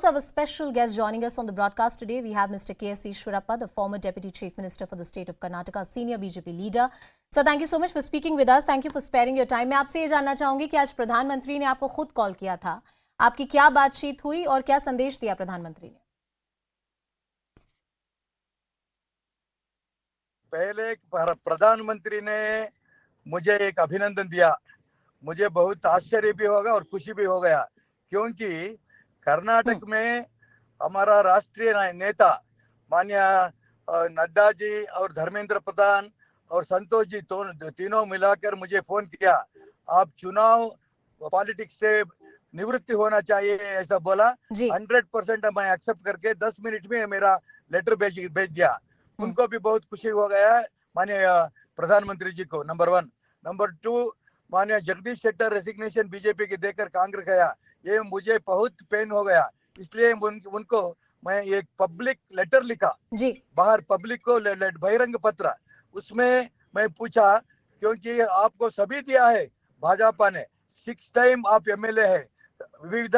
our special guest joining us on the broadcast today. We have Mr. K.S. Ishwarappa, the former Deputy Chief Minister for the state of Karnataka, senior BJP leader. Sir, thank you so much for speaking with us. Thank you for sparing your time. मैं आपसे ये जानना चाहूंगी कि आज प्रधानमंत्री ने आपको खुद कॉल किया था, आपकी क्या बातचीत हुई और क्या संदेश दिया प्रधानमंत्री ने? पहले प्रधानमंत्री ने मुझे एक अभिनंदन दिया। मुझे बहुत आश्चर्य भी होगा और खुशी भी हो गया, क्योंकि कर्नाटक में हमारा राष्ट्रीय नेता माननीय नड्डा जी और धर्मेंद्र प्रधान और संतोष जी तीनों मिलाकर मुझे फोन किया। आप चुनाव पॉलिटिक्स से निवृत्ति होना चाहिए ऐसा बोला। 100% मैं एक्सेप्ट करके 10 मिनट में मेरा लेटर भेज दिया। उनको भी बहुत खुशी हो गया माननीय प्रधानमंत्री जी को, नंबर 1। नंबर 2, माननीय जगदीश शेट्टर रेजिग्नेशन बीजेपी के देकर कांग्रेस गया, ये मुझे बहुत पेन हो गया। इसलिए उनको मैं एक पब्लिक लेटर लिखा बाहर, पब्लिक को बहिरंग पत्र। उसमें मैं पूछा, क्योंकि आपको सभी दिया है भाजपा ने, 6 टाइम आप एमएलए है, विविध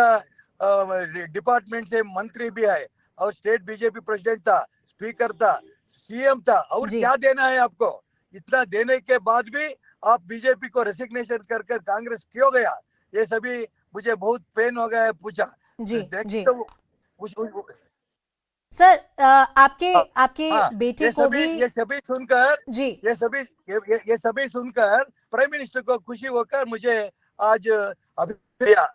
डिपार्टमेंट से मंत्री भी है और स्टेट बीजेपी प्रेसिडेंट था, स्पीकर था, सीएम था, और क्या देना है आपको? इतना देने के बाद भी आप बीजेपी को रेसिग्नेशन कर कांग्रेस क्यों गया? ये सभी मुझे बहुत पेन हो गया है। पूछा सर, आपके बेटे को भी ये सभी सुनकर प्राइम मिनिस्टर को खुशी होकर मुझे आज दिया।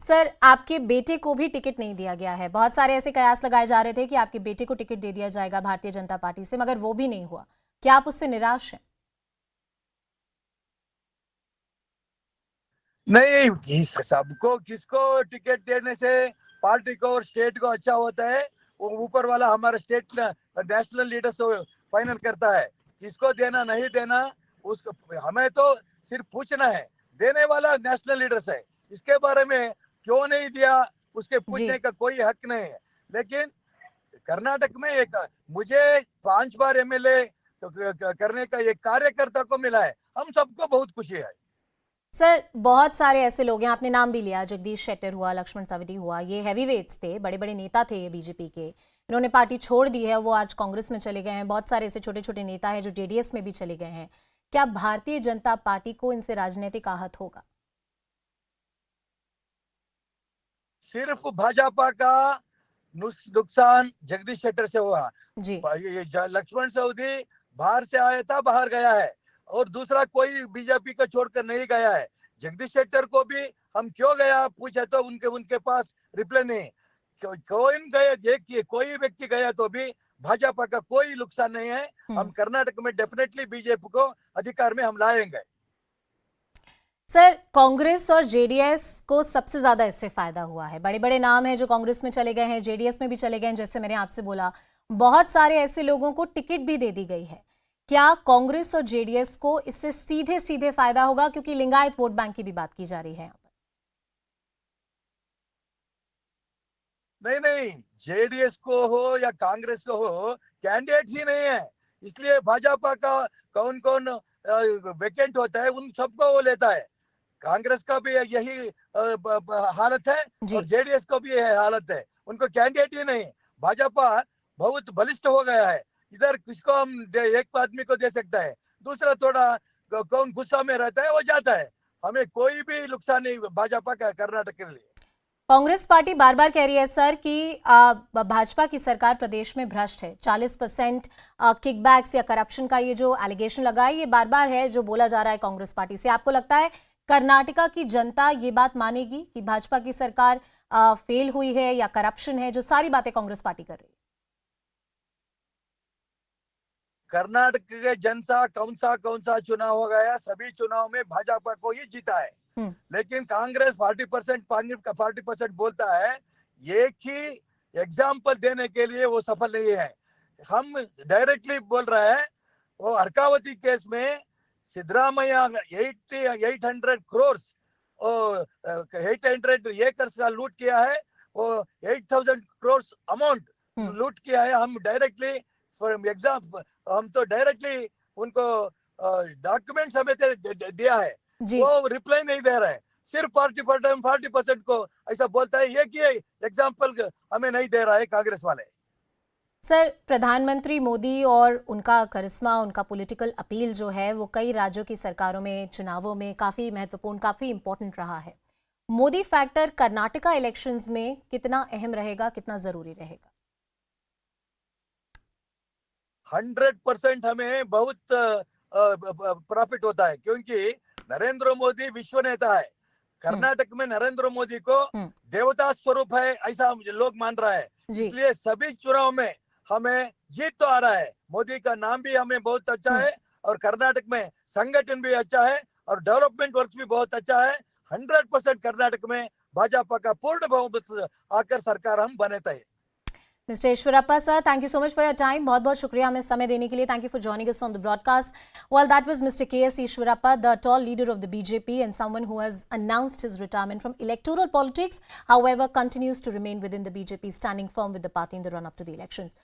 सर, आपके बेटे को भी टिकट नहीं दिया गया है। बहुत सारे ऐसे कयास लगाए जा रहे थे कि आपके बेटे को टिकट दे दिया जाएगा भारतीय जनता पार्टी से, मगर वो भी नहीं हुआ। क्या आप उससे निराश हैं? नहीं, सबको किसको टिकट देने से पार्टी को और स्टेट को अच्छा होता है, वो ऊपर वाला हमारा स्टेट नेशनल लीडर्स फाइनल करता है। किसको देना नहीं देना उसको हमें तो सिर्फ पूछना है, देने वाला नेशनल लीडर्स है। इसके बारे में क्यों नहीं दिया उसके पूछने का कोई हक नहीं है। लेकिन कर्नाटक में एक मुझे 5 बार एमएलए करने का एक कार्यकर्ता को मिला है, हम सबको बहुत खुशी है। सर, बहुत सारे ऐसे लोग हैं, आपने नाम भी लिया, जगदीश शेट्टर हुआ, लक्ष्मण सवदी हुआ, ये हैवीवेट्स थे, बड़े बड़े नेता थे ये बीजेपी के। इन्होंने पार्टी छोड़ दी है, वो आज कांग्रेस में चले गए हैं। बहुत सारे ऐसे छोटे छोटे नेता हैं जो जेडीएस में भी चले गए हैं। क्या भारतीय जनता पार्टी को इनसे राजनीतिक आहत होगा? सिर्फ भाजपा का नुकसान जगदीश शेट्टर से हुआ जी। लक्ष्मण सवदी बाहर से आया था, बाहर गया है, और दूसरा कोई बीजेपी का छोड़कर नहीं गया है। जगदीश शेट्टर को भी हम क्यों गया पूछा तो उनके पास रिप्लाई नहीं। कोई व्यक्ति गया तो भी भाजपा का कोई नुकसान नहीं है। हम कर्नाटक में डेफिनेटली बीजेपी को अधिकार में हम लाएंगे। सर, कांग्रेस और जेडीएस को सबसे ज्यादा इससे फायदा हुआ है। बड़े बड़े नाम हैं जो कांग्रेस में चले गए हैं, जेडीएस में भी चले गए हैं। जैसे मैंने आपसे बोला, बहुत सारे ऐसे लोगों को टिकट भी दे दी गई है। क्या कांग्रेस और जेडीएस को इससे सीधे सीधे फायदा होगा? क्योंकि लिंगायत वोट बैंक की भी बात की जा रही है यहाँ पर। नहीं, जेडीएस को हो या कांग्रेस को हो, कैंडिडेट ही नहीं है। इसलिए भाजपा का कौन कौन वेकेंट होता है उन सबको वो लेता है। कांग्रेस का भी यही हालत है और जेडीएस को भी यही हालत है, उनको कैंडिडेट ही नहीं। भाजपा बहुत बलिष्ठ हो गया है। इधर किसको हम एक आदमी को दे सकता है, दूसरा थोड़ा कौन गुस्सा में रहता है वो जाता है। हमें कोई भी नुकसान नहीं भाजपा का कर्नाटक के लिए। कांग्रेस पार्टी बार बार कह रही है सर कि भाजपा की सरकार प्रदेश में भ्रष्ट है। 40% किकबैक्स या करप्शन का ये जो एलिगेशन लगा है, ये बार बार है जो बोला जा रहा है कांग्रेस पार्टी से। आपको लगता है कर्नाटका की जनता ये बात मानेगी कि भाजपा की सरकार फेल हुई है या करप्शन है, जो सारी बातें कांग्रेस पार्टी कर रही है? कर्नाटक के जनता कौन सा चुनाव हो गया, सभी चुनाव में भाजपा को ही जीता है। लेकिन कांग्रेस 40% बोलता है। एक ही एग्जाम्पल देने के लिए वो सफल नहीं है। हम डायरेक्टली बोल रहे हैं, वो अर्कावती केस में सिद्धरामैया 800 करोड़ 800 एकर्स का लूट किया है, वो 8000 करोड़ अमाउंट लूट किया है। हम डायरेक्टली फॉर एग्जाम्पल हम तो डायरेक्टली उनको डॉक्यूमेंट समेत दिया है, वो रिप्लाई नहीं दे रहे हैं। सिर्फ 40% को ऐसा बोलता है। ये कि एग्जाम्पल हमें नहीं दे रहा है कांग्रेस वाले। सर, प्रधानमंत्री मोदी और उनका करिश्मा, उनका पॉलिटिकल अपील जो है वो कई राज्यों की सरकारों में, चुनावों में काफी महत्वपूर्ण, काफी इंपॉर्टेंट रहा है। मोदी फैक्टर कर्नाटका इलेक्शंस में कितना अहम रहेगा, कितना जरूरी रहेगा? 100% हमें बहुत प्रॉफिट होता है, क्योंकि नरेंद्र मोदी विश्व नेता है। कर्नाटक में नरेंद्र मोदी को देवता स्वरूप है ऐसा लोग मान रहा है। जी। इसलिए सभी चुनाव में हमें जीत तो आ रहा है। मोदी का नाम भी हमें बहुत अच्छा है और कर्नाटक में संगठन भी अच्छा है और डेवलपमेंट वर्क भी बहुत अच्छा है। 100% कर्नाटक में भाजपा का पूर्ण बहुमत आकर सरकार हम बनेते हैं। Mr. Ishwarappa, sir, thank you so much for your time. बहुत बहुत शुक्रिया हमें समय देने के लिए. Thank you for joining us on the broadcast. Well, that was Mr. K.S. Ishwarappa, the tall leader of the BJP and someone who has announced his retirement from electoral politics, however, continues to remain within the BJP, standing firm with the party in the run-up to the elections.